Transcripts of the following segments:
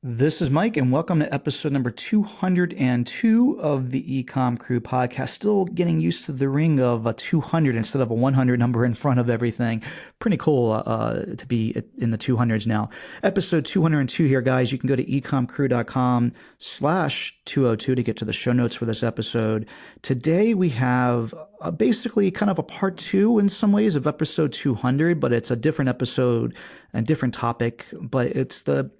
This is Mike, and welcome to episode number 202 of the EcomCrew podcast. Still getting used to the ring of a 200 instead of a 100 number in front of everything. Pretty cool to be in the 200s now. Episode 202 here, guys. You can go to ecomcrew.com/202 to get to the show notes for this episode. Today we have basically kind of a part two in some ways of episode 200, but it's a different episode and different topic, but it's the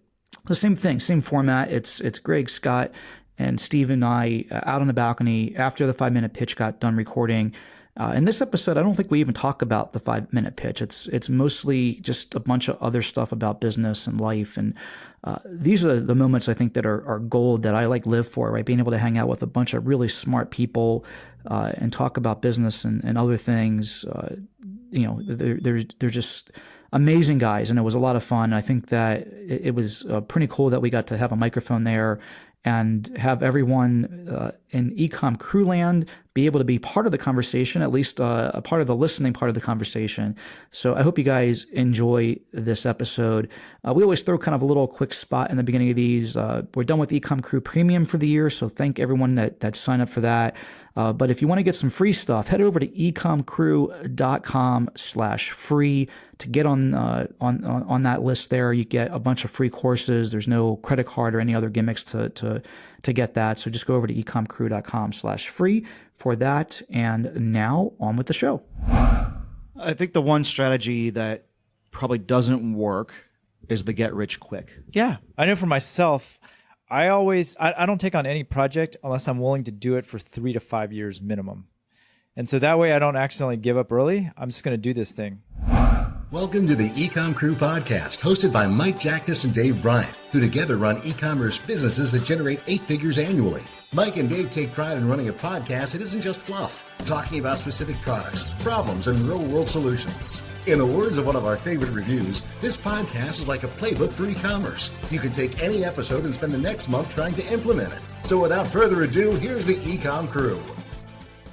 same thing, same format. It's Greg, Scott, and Steve and I out on the balcony after the 5-minute pitch got done recording. In this episode, I don't think we even talk about the 5-minute pitch. It's mostly just a bunch of other stuff about business and life. And these are the moments I think that are gold that I live for, right? Being able to hang out with a bunch of really smart people and talk about business and other things. They're just amazing guys, and it was a lot of fun. I think that it was pretty cool that we got to have a microphone there and have everyone in EcomCrew land be able to be part of the conversation, at least a part of the listening part of the conversation. So I hope you guys enjoy this episode. We always throw kind of a little quick spot in the beginning of these. We're done with EcomCrew Premium for the year, so thank everyone that signed up for that. But if you want to get some free stuff, head over to ecomcrew.com/free to get on that list there. You get a bunch of free courses. There's no credit card or any other gimmicks to get that. So just go over to ecomcrew.com/free for that. And now on with the show. I think the one strategy that probably doesn't work is the get rich quick. Yeah. I know for myself, I don't take on any project unless I'm willing to do it for 3 to 5 years minimum. And so that way I don't accidentally give up early. I'm just going to do this thing. Welcome to the EcomCrew podcast, hosted by Mike Jackness and Dave Bryant, who together run e-commerce businesses that generate 8 figures annually. Mike and Dave take pride in running a podcast that isn't just fluff, talking about specific products, problems, and real-world solutions. In the words of one of our favorite reviews, this podcast is like a playbook for e-commerce. You can take any episode and spend the next month trying to implement it. So without further ado, here's the EcomCrew.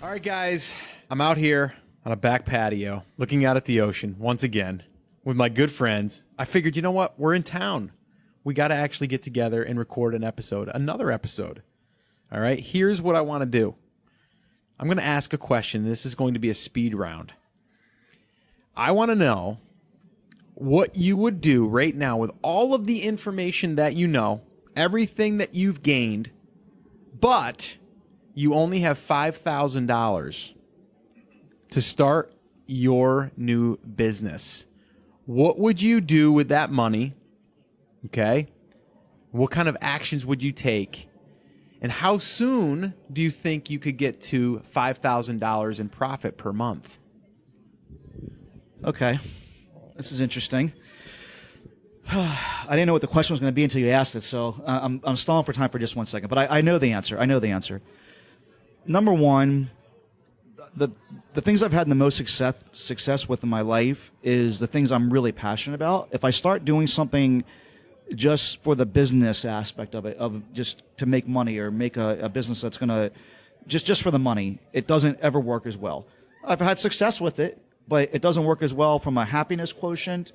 All right, guys, I'm out here on a back patio looking out at the ocean once again with my good friends. I figured, you know what? We're in town. We got to actually get together and record another episode. All right, here's what I want to do. I'm going to ask a question. This is going to be a speed round. I want to know what you would do right now with all of the information that you know, everything that you've gained, but you only have $5,000 to start your new business. What would you do with that money? Okay. What kind of actions would you take? And how soon do you think you could get to $5,000 in profit per month? Okay. This is interesting. I didn't know what the question was going to be until you asked it, so I'm stalling for time for just 1 second. But I know the answer. Number one, the things I've had the most success with in my life is the things I'm really passionate about. If I start doing something just for the business aspect of it, of just to make money or make a business that's going to just for the money, it doesn't ever work as well. I've had success with it, but it doesn't work as well from a happiness quotient,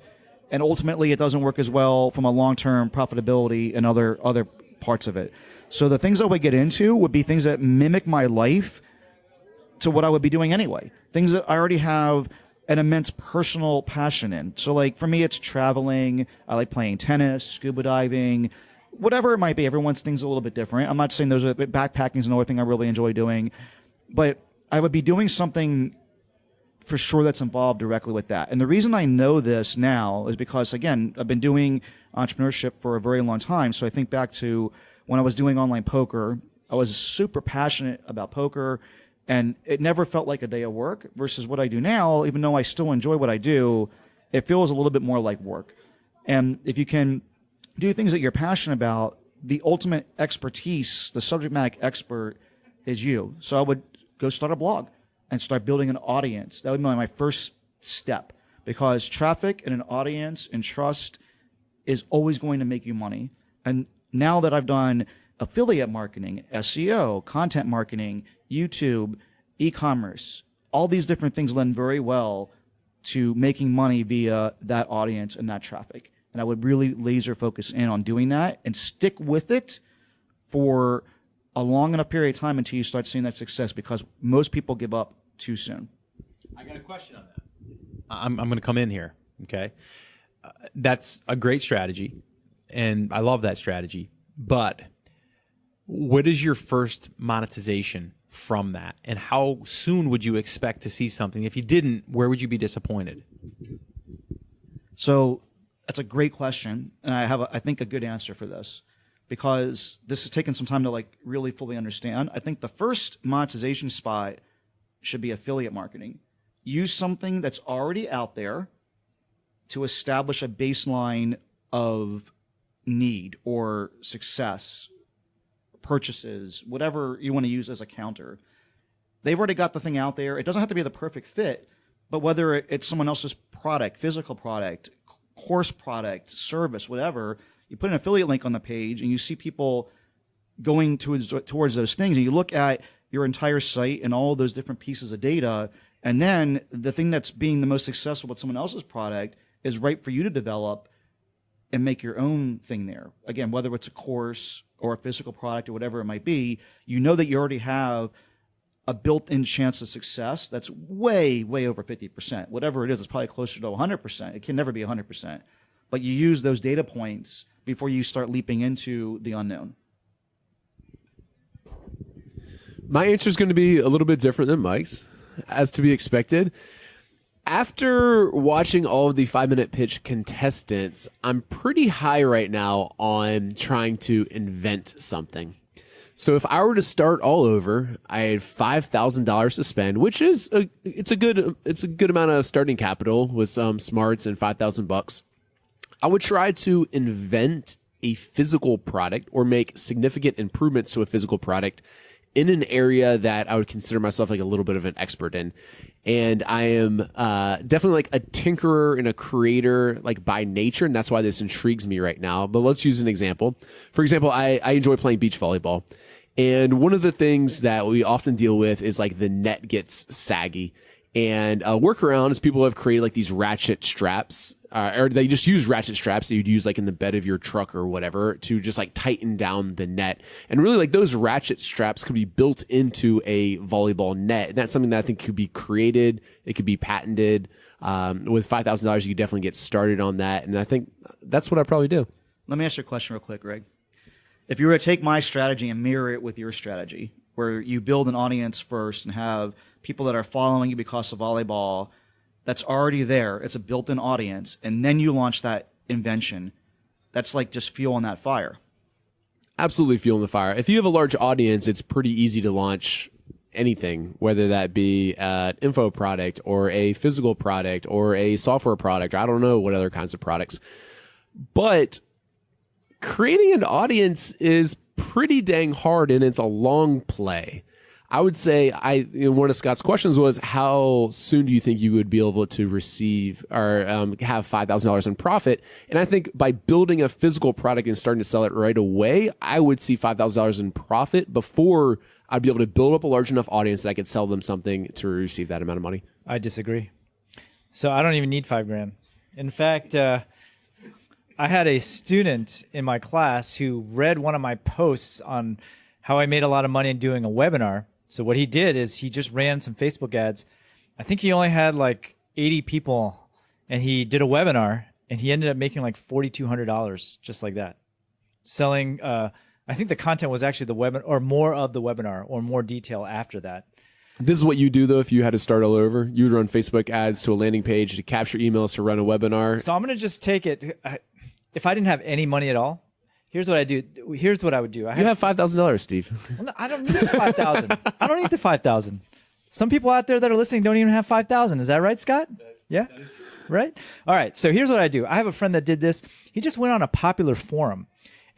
and ultimately it doesn't work as well from a long-term profitability and other parts of it. So the things I would get into would be things that mimic my life to what I would be doing anyway. Things that I already have an immense personal passion in. So for me, it's traveling. I like playing tennis, scuba diving, whatever it might be. Everyone's thing's a little bit different. I'm not saying backpacking is another thing I really enjoy doing, but I would be doing something for sure that's involved directly with that. And the reason I know this now is because, again, I've been doing entrepreneurship for a very long time. So I think back to when I was doing online poker. I was super passionate about poker, and it never felt like a day of work versus what I do now. Even though I still enjoy what I do, it feels a little bit more like work. And if you can do things that you're passionate about, the ultimate expertise, the subject matter expert is you. So I would go start a blog and start building an audience. That would be my first step, because traffic and an audience and trust is always going to make you money. And now that I've done affiliate marketing, SEO, content marketing, YouTube, e-commerce, all these different things lend very well to making money via that audience and that traffic. And I would really laser focus in on doing that and stick with it for a long enough period of time until you start seeing that success, because most people give up too soon. I got a question on that. I'm going to come in here, okay? That's a great strategy, and I love that strategy. But what is your first monetization from that, and how soon would you expect to see something? If you didn't, where would you be disappointed? So that's a great question, and I have, I think, a good answer for this, because this has taken some time to like really fully understand. I think the first monetization spot should be affiliate marketing. Use something that's already out there to establish a baseline of need or success, purchases, whatever you want to use as a counter. They've already got the thing out there. It doesn't have to be the perfect fit, but whether it's someone else's product, physical product, course product, service, whatever, you put an affiliate link on the page and you see people going towards those things, and you look at your entire site and all of those different pieces of data, and then the thing that's being the most successful with someone else's product is right for you to develop and make your own thing there. Again, whether it's a course or a physical product or whatever it might be, you know that you already have a built-in chance of success that's way, way over 50%. Whatever it is, it's probably closer to 100%. It can never be 100%. But you use those data points before you start leaping into the unknown. My answer is going to be a little bit different than Mike's, as to be expected. After watching all of the 5-minute pitch contestants, I'm pretty high right now on trying to invent something. So if I were to start all over, I had $5,000 to spend, which is it's a good amount of starting capital with some smarts and $5,000. I would try to invent a physical product or make significant improvements to a physical product in an area that I would consider myself like a little bit of an expert in. And I am definitely like a tinkerer and a creator like by nature, and that's why this intrigues me right now. But let's use an example. For example, I enjoy playing beach volleyball. And one of the things that we often deal with is like the net gets saggy. And a workaround is people have created like these ratchet straps, or they just use ratchet straps that you'd use like in the bed of your truck or whatever to just like tighten down the net. And really like those ratchet straps could be built into a volleyball net. And that's something that I think could be created. It could be patented. With $5,000, you could definitely get started on that. And I think that's what I'd probably do. Let me ask you a question real quick, Greg. If you were to take my strategy and mirror it with your strategy, where you build an audience first and have people that are following you because of volleyball, that's already there. It's a built-in audience. And then you launch that invention. That's like just fuel on that fire. Absolutely fuel on the fire. If you have a large audience, it's pretty easy to launch anything, whether that be an info product or a physical product or a software product. I don't know what other kinds of products. But creating an audience is pretty dang hard, and it's a long play. I would say one of Scott's questions was, how soon do you think you would be able to receive or have $5,000 in profit? And I think by building a physical product and starting to sell it right away, I would see $5,000 in profit before I'd be able to build up a large enough audience that I could sell them something to receive that amount of money. I disagree. So I don't even need $5,000. In fact, I had a student in my class who read one of my posts on how I made a lot of money doing a webinar. So what he did is he just ran some Facebook ads. I think he only had like 80 people, and he did a webinar, and he ended up making like $4,200 just like that. Selling, I think the content was actually the webinar, or more of the webinar, or more detail after that. This is what you do, though, if you had to start all over. You would run Facebook ads to a landing page to capture emails to run a webinar. So I'm going to just take it. If I didn't have any money at all, here's what I do. Here's what I would do. You have $5,000, Steve. Well, no, I don't need the 5,000. I don't need the 5,000. Some people out there that are listening don't even have 5,000. Is that right, Scott? Yeah? Right? All right. So here's what I do. I have a friend that did this. He just went on a popular forum,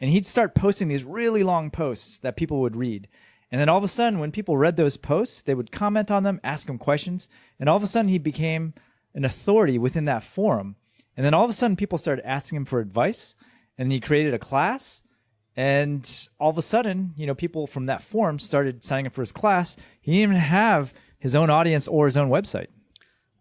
and he'd start posting these really long posts that people would read. And then all of a sudden, when people read those posts, they would comment on them, ask him questions, and all of a sudden he became an authority within that forum. And then all of a sudden people started asking him for advice, and he created a class. And all of a sudden, people from that forum started signing up for his class. He didn't even have his own audience or his own website.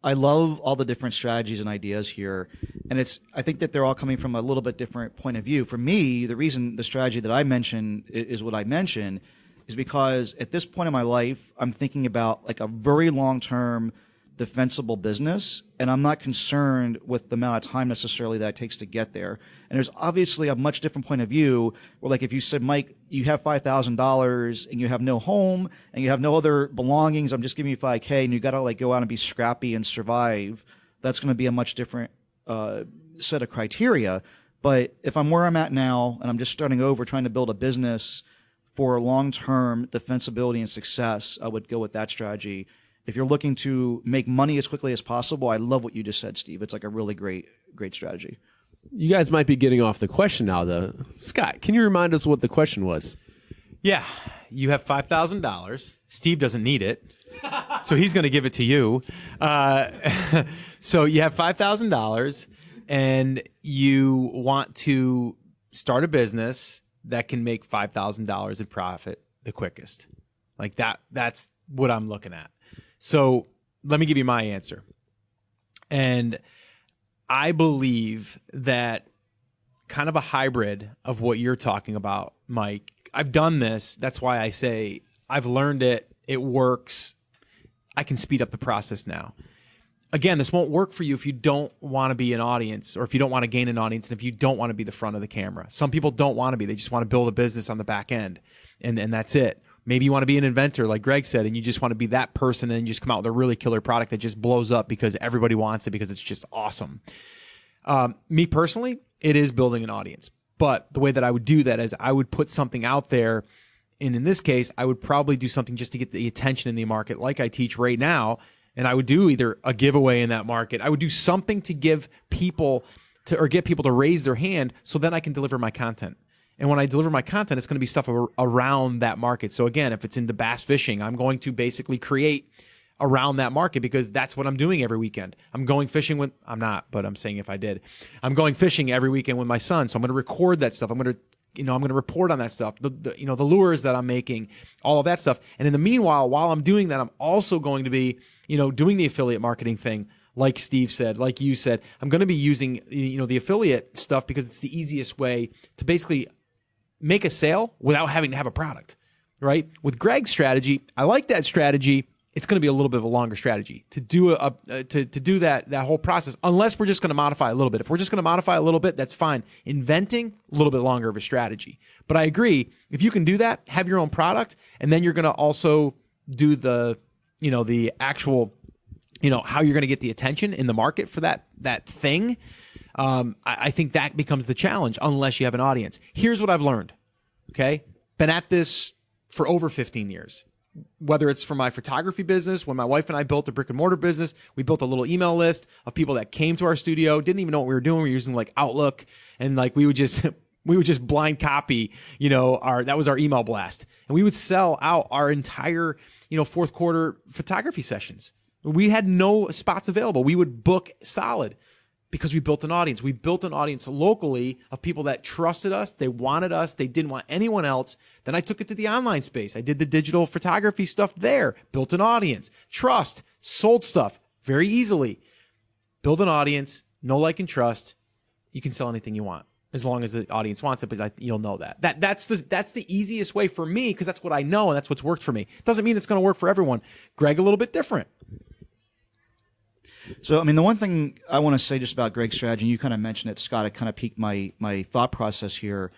I love all the different strategies and ideas here. And I think that they're all coming from a little bit different point of view. For me, the reason the strategy that I mentioned is what I mentioned is because at this point in my life, I'm thinking about like a very long-term defensible business, and I'm not concerned with the amount of time necessarily that it takes to get there. And there's obviously a much different point of view where, like, if you said, Mike, you have $5,000 and you have no home and you have no other belongings, I'm just giving you $5K, and you got to like go out and be scrappy and survive. That's going to be a much different set of criteria. But if I'm where I'm at now and I'm just starting over trying to build a business for long-term defensibility and success, I would go with that strategy. If you're looking to make money as quickly as possible, I love what you just said, Steve. It's like a really great strategy. You guys might be getting off the question now, though. Scott, can you remind us what the question was? Yeah, you have $5,000. Steve doesn't need it, so he's going to give it to you. So you have $5,000, and you want to start a business that can make $5,000 in profit the quickest. Like that's what I'm looking at. So let me give you my answer. And I believe that kind of a hybrid of what you're talking about, Mike. I've done this. That's why I say I've learned it. It works. I can speed up the process now. Again, this won't work for you if you don't want to be an audience, or if you don't want to gain an audience, and if you don't want to be the front of the camera. Some people don't want to be. They just want to build a business on the back end, and that's it. Maybe you want to be an inventor, like Greg said, and you just want to be that person and you just come out with a really killer product that just blows up because everybody wants it because it's just awesome. Me personally, it is building an audience. But the way that I would do that is I would put something out there, and in this case, I would probably do something just to get the attention in the market like I teach right now, and I would do either a giveaway in that market. I would do something to give people or get people to raise their hand so then I can deliver my content. And when I deliver my content, it's going to be stuff around that market. So again, if it's into bass fishing, I'm going to basically create around that market because that's what I'm doing every weekend. I'm going fishing with, I'm not, but I'm saying if I did, I'm going fishing every weekend with my son. So I'm going to record that stuff. I'm going to report on that stuff, the lures that I'm making, all of that stuff. And in the meanwhile, while I'm doing that, I'm also going to be, doing the affiliate marketing thing. Like Steve said, like you said, I'm going to be using, the affiliate stuff because it's the easiest way to basically make a sale without having to have a product, right? With Greg's strategy, I like that strategy. It's going to be a little bit of a longer strategy to do to do that whole process, unless we're just going to modify a little bit. If we're just going to modify a little bit, that's fine. Inventing, a little bit longer of a strategy. But I agree, if you can do that, have your own product, and then you're going to also do the actual, how you're going to get the attention in the market for that thing. I think that becomes the challenge unless you have an audience. Here's what I've learned, okay? Been at this for over 15 years. Whether it's for my photography business, when my wife and I built a brick and mortar business, we built a little email list of people that came to our studio, didn't even know what we were doing. We were using like Outlook, and like we would just blind copy, that was our email blast. And we would sell out our entire, fourth quarter photography sessions. We had no spots available. We would book solid. Because we built an audience. We built an audience locally of people that trusted us. They wanted us. They didn't want anyone else. Then I took it to the online space. I did the digital photography stuff there. Built an audience. Trust. Sold stuff very easily. Build an audience. Know, like, and trust. You can sell anything you want as long as the audience wants it, but you'll know that. That's the easiest way for me because that's what I know and that's what's worked for me. Doesn't mean it's going to work for everyone. Greg, a little bit different. So, the one thing I want to say just about Greg's strategy, and you kind of mentioned it, Scott, it kind of piqued my thought process here.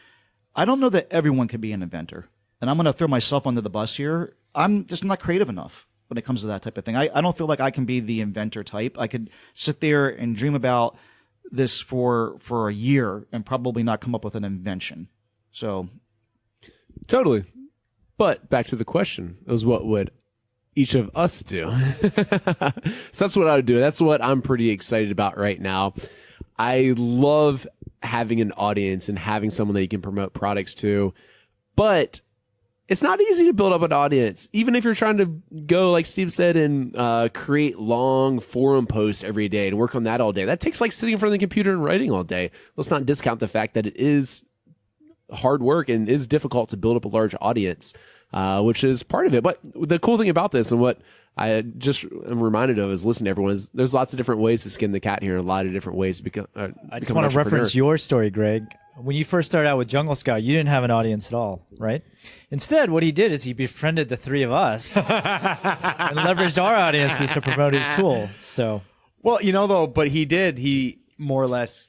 I don't know that everyone can be an inventor. And I'm going to throw myself under the bus here. I'm just not creative enough when it comes to that type of thing. I don't feel like I can be the inventor type. I could sit there and dream about this for a year and probably not come up with an invention. So. Totally. But back to the question, it was what would each of us do? So that's what I would do. That's what I'm pretty excited about right now. I love having an audience and having someone that you can promote products to, but it's not easy to build up an audience. Even if you're trying to go, like Steve said, and create long forum posts every day and work on that all day. That takes like sitting in front of the computer and writing all day. Let's not discount the fact that it is hard work and is difficult to build up a large audience. Which is part of it. But the cool thing about this and what I just am reminded of is listening to everyone is there's lots of different ways to skin the cat here and a lot of different ways to become I just want to reference your story, Greg. When you first started out with Jungle Scout, you didn't have an audience at all, right? Instead, what he did is he befriended the three of us and leveraged our audiences to promote his tool. So, well, though, but he more or less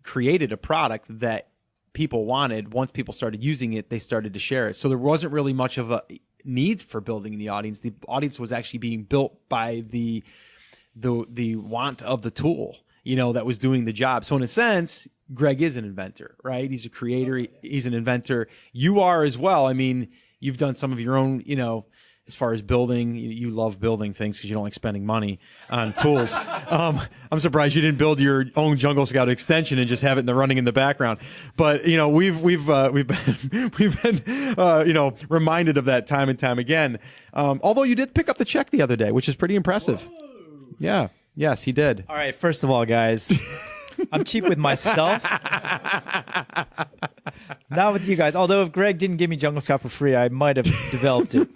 created a product that people wanted. Once people started using it, they started to share it. So there wasn't really much of a need for building the audience. The audience was actually being built by the want of the tool, that was doing the job. So in a sense, Greg is an inventor, right? He's a creator. He's an inventor. You are as well. I mean, you've done some of your own, as far as building. You love building things because you don't like spending money on tools. I'm surprised you didn't build your own Jungle Scout extension and just have it running in the background. But we've been reminded of that time and time again. Although you did pick up the check the other day, which is pretty impressive. Whoa. Yeah. Yes, he did. All right. First of all, guys. I'm cheap with myself. Not with you guys. Although if Greg didn't give me Jungle Scout for free, I might have developed it.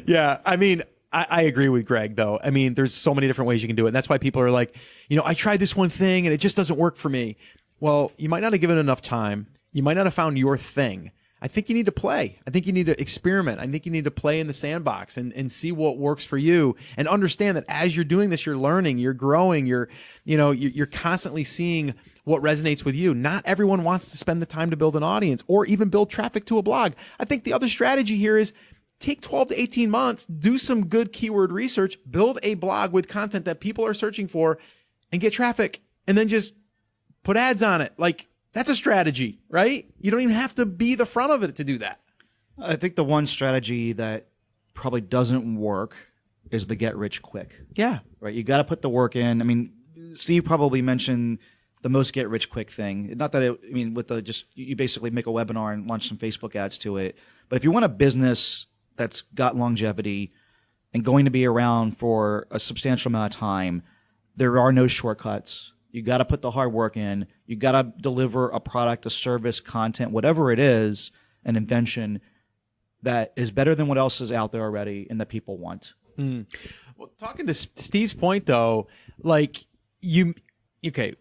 Yeah. I mean, I agree with Greg, though. I mean, there's so many different ways you can do it. And that's why people are like, I tried this one thing and it just doesn't work for me. Well, you might not have given it enough time. You might not have found your thing. I think you need to play. I think you need to experiment. I think you need to play in the sandbox and see what works for you and understand that as you're doing this, you're learning, you're growing, you're constantly seeing what resonates with you. Not everyone wants to spend the time to build an audience or even build traffic to a blog. I think the other strategy here is take 12 to 18 months, do some good keyword research, build a blog with content that people are searching for and get traffic and then just put ads on it. Like, that's a strategy, right? You don't even have to be the front of it to do that. I think the one strategy that probably doesn't work is the get rich quick. Yeah. Right. You got to put the work in. I mean, Steve probably mentioned the most get rich quick thing. Not that with you basically make a webinar and launch some Facebook ads to it. But if you want a business that's got longevity and going to be around for a substantial amount of time, there are no shortcuts. You got to put the hard work in. You got to deliver a product, a service, content, whatever it is, an invention that is better than what else is out there already and that people want. Well, talking to Steve's point, though, the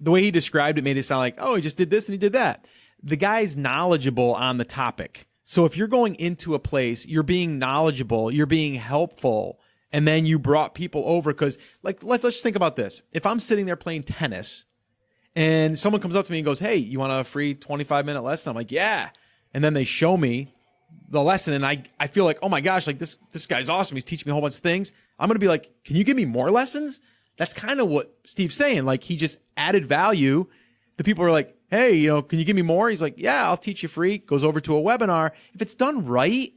way he described it made it sound like, oh, he just did this and he did that. The guy's knowledgeable on the topic. So if you're going into a place, you're being knowledgeable, you're being helpful, and then you brought people over because, let's just think about this. If I'm sitting there playing tennis and someone comes up to me and goes, hey, you want a free 25-minute lesson? I'm like, yeah. And then they show me the lesson and I feel like, oh my gosh, this guy's awesome. He's teaching me a whole bunch of things. I'm going to be like, can you give me more lessons? That's kind of what Steve's saying. He just added value. The people are like, hey, can you give me more? He's like, yeah, I'll teach you free. Goes over to a webinar. If it's done right,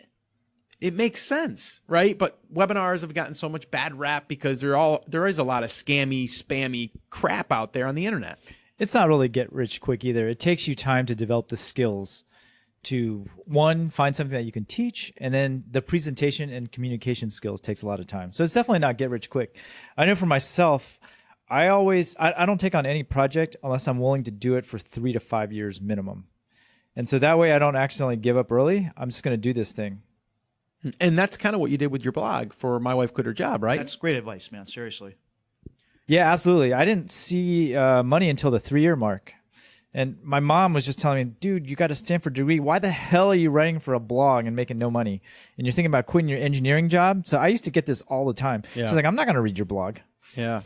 it makes sense, right? But webinars have gotten so much bad rap because there is a lot of scammy, spammy crap out there on the internet. It's not really get rich quick either. It takes you time to develop the skills to, one, find something that you can teach, and then the presentation and communication skills takes a lot of time. So it's definitely not get rich quick. I know for myself, I don't take on any project unless I'm willing to do it for 3 to 5 years minimum. And so that way I don't accidentally give up early. I'm just going to do this thing. And that's kind of what you did with your blog for My Wife Quit Her Job, right? That's great advice, man. Seriously. Yeah, absolutely. I didn't see money until the 3-year mark. And my mom was just telling me, dude, you got a Stanford degree. Why the hell are you writing for a blog and making no money? And you're thinking about quitting your engineering job? So I used to get this all the time. Yeah. She's like, I'm not going to read your blog. Yeah.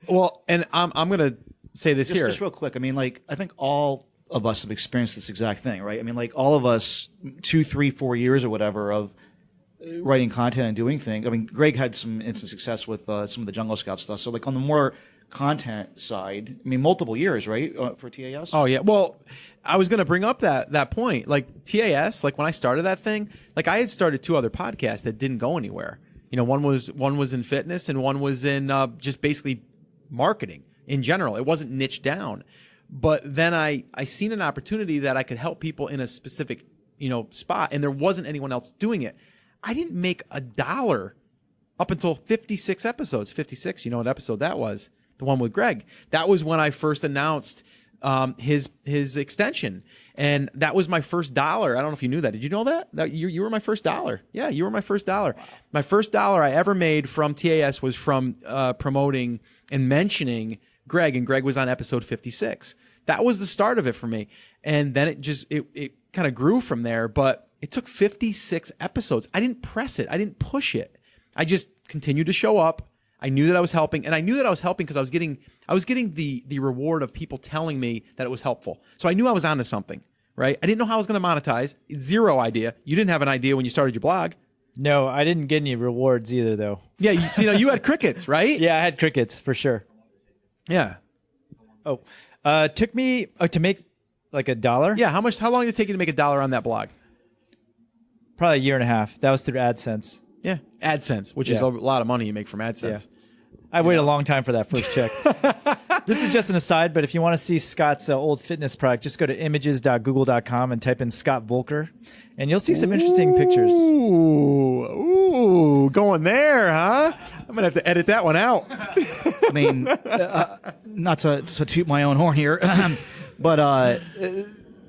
Well, and I'm going to say this here. Just real quick. I think all of us have experienced this exact thing, right? All of us, 2, 3, 4 years or whatever of writing content and doing things. Greg had some instant success with some of the Jungle Scout stuff. So on the more content side, multiple years, right, for TAS? Oh, yeah. Well, I was going to bring up that point. TAS, when I started that thing, I had started 2 other podcasts that didn't go anywhere. One was in fitness and one was in just basically marketing in general. It wasn't niched down. But then I seen an opportunity that I could help people in a specific, spot, and there wasn't anyone else doing it. I didn't make $1 up until 56 episodes. 56, you know what episode that was? The one with Greg. That was when I first announced his extension. And that was my first dollar. I don't know if you knew that. Did you know that? You were my first dollar. Yeah, you were my first dollar. Wow. My first dollar I ever made from TAS was from promoting and mentioning Greg, and Greg was on episode 56. That was the start of it for me. And then it kind of grew from there, but it took 56 episodes. I didn't press it. I didn't push it. I just continued to show up. I knew that I was helping, and I knew that I was helping because I was getting the reward of people telling me that it was helpful. So I knew I was onto something, right? I didn't know how I was going to monetize. Zero idea. You didn't have an idea when you started your blog. No, I didn't get any rewards either, though. Yeah, you had crickets, right? Yeah, I had crickets for sure. Yeah. Oh, it took me to make like $1. Yeah. How long did it take you to make $1 on that blog? Probably a year and a half. That was through AdSense. Yeah, AdSense, which is a lot of money you make from AdSense. Yeah. I waited a long time for that first check. This is just an aside, but if you want to see Scott's old fitness product, just go to images.google.com and type in Scott Volker, and you'll see some interesting pictures. Ooh, going there, huh? I'm going to have to edit that one out. I mean, not to toot my own horn here, but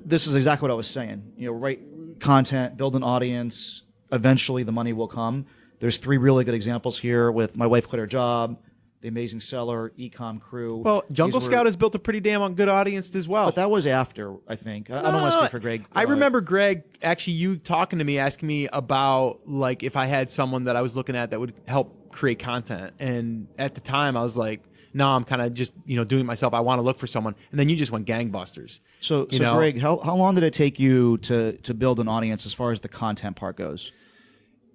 this is exactly what I was saying. Write content, build an audience. Eventually, the money will come. There's 3 really good examples here with My Wife Quit Her Job, The Amazing Seller, EcomCrew. Well, Jungle Scout has built a pretty damn good audience as well. But that was after, I think. I don't want to speak for Greg. I remember Greg, actually, you talking to me, asking me about like if I had someone that I was looking at that would help create content. And at the time, I was like, no, I'm kind of just doing it myself. I want to look for someone. And then you just went gangbusters. So Greg, how long did it take you to build an audience as far as the content part goes?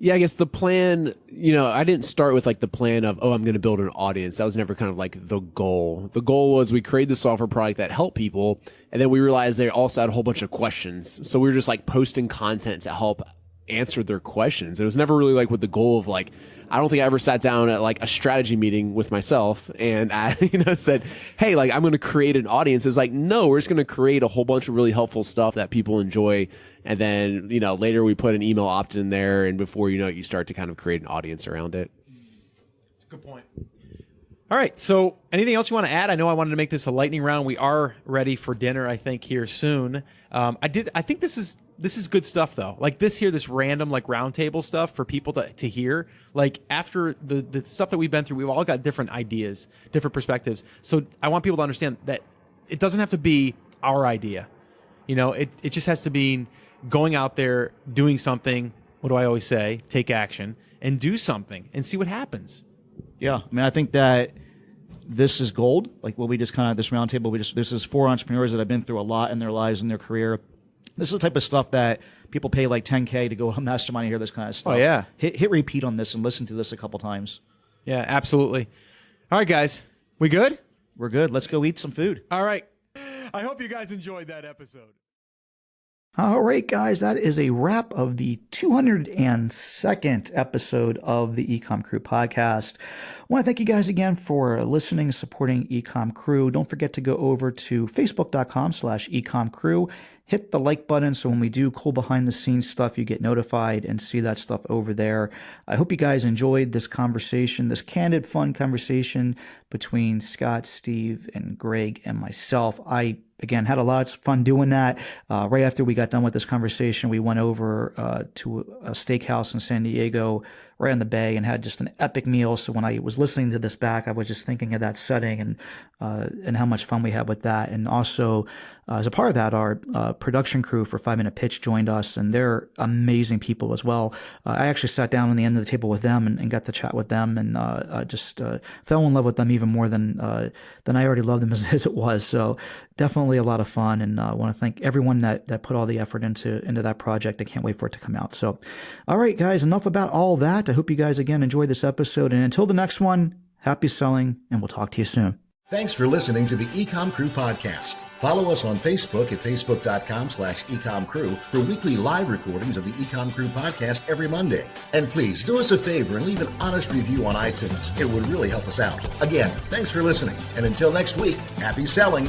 Yeah, I guess the plan, I didn't start with like the plan of, I'm going to build an audience. That was never kind of like the goal. The goal was we created the software product that helped people. And then we realized they also had a whole bunch of questions. So we were just like posting content to help answer their questions. It was never really like with the goal of like, I don't think I ever sat down at like a strategy meeting with myself and I, said, hey, like I'm going to create an audience. It's like, no, we're just going to create a whole bunch of really helpful stuff that people enjoy. And then, later we put an email opt-in there. And before you know it, you start to kind of create an audience around it. That's a good point. All right. So anything else you want to add? I know I wanted to make this a lightning round. We are ready for dinner, I think, here soon. I think this is good stuff though. Like this random like roundtable stuff for people to hear. Like after the stuff that we've been through, we've all got different ideas, different perspectives. So I want people to understand that it doesn't have to be our idea. It just has to be going out there, doing something. What do I always say? Take action and do something and see what happens. Yeah. I mean, I think that this is gold. Like what we just kind of, this roundtable, this is 4 entrepreneurs that have been through a lot in their lives and their career. This is the type of stuff that people pay like $10K to go mastermind and hear this kind of stuff. Oh, yeah. Hit repeat on this and listen to this a couple times. Yeah, absolutely. All right, guys. We good? We're good. Let's go eat some food. All right. I hope you guys enjoyed that episode. All right, guys, that is a wrap of the 202nd episode of the EcomCrew podcast. I want to thank you guys again for listening and supporting EcomCrew. Don't forget to go over to facebook.com/EcomCrew. Hit the like button so when we do cool behind-the-scenes stuff, you get notified and see that stuff over there. I hope you guys enjoyed this conversation, this candid, fun conversation between Scott, Steve, and Greg and myself. Again, had a lot of fun doing that. Right after we got done with this conversation, we went over to a steakhouse in San Diego, right on the bay, and had just an epic meal. So when I was listening to this back, I was just thinking of that setting and how much fun we had with that. And also, as a part of that, our production crew for 5 Minute Pitch joined us, and they're amazing people as well. I actually sat down on the end of the table with them and got to chat with them, and just fell in love with them even more than I already loved them as it was. So definitely a lot of fun, and I want to thank everyone that put all the effort into that project. I can't wait for it to come out. So, all right, guys, enough about all that. I hope you guys again enjoyed this episode, and until the next one, happy selling, and we'll talk to you soon. Thanks for listening to the EcomCrew podcast. Follow us on Facebook at facebook.com/EcomCrew for weekly live recordings of the EcomCrew podcast every Monday. And please do us a favor and leave an honest review on iTunes. It would really help us out. Again, thanks for listening. And until next week, happy selling.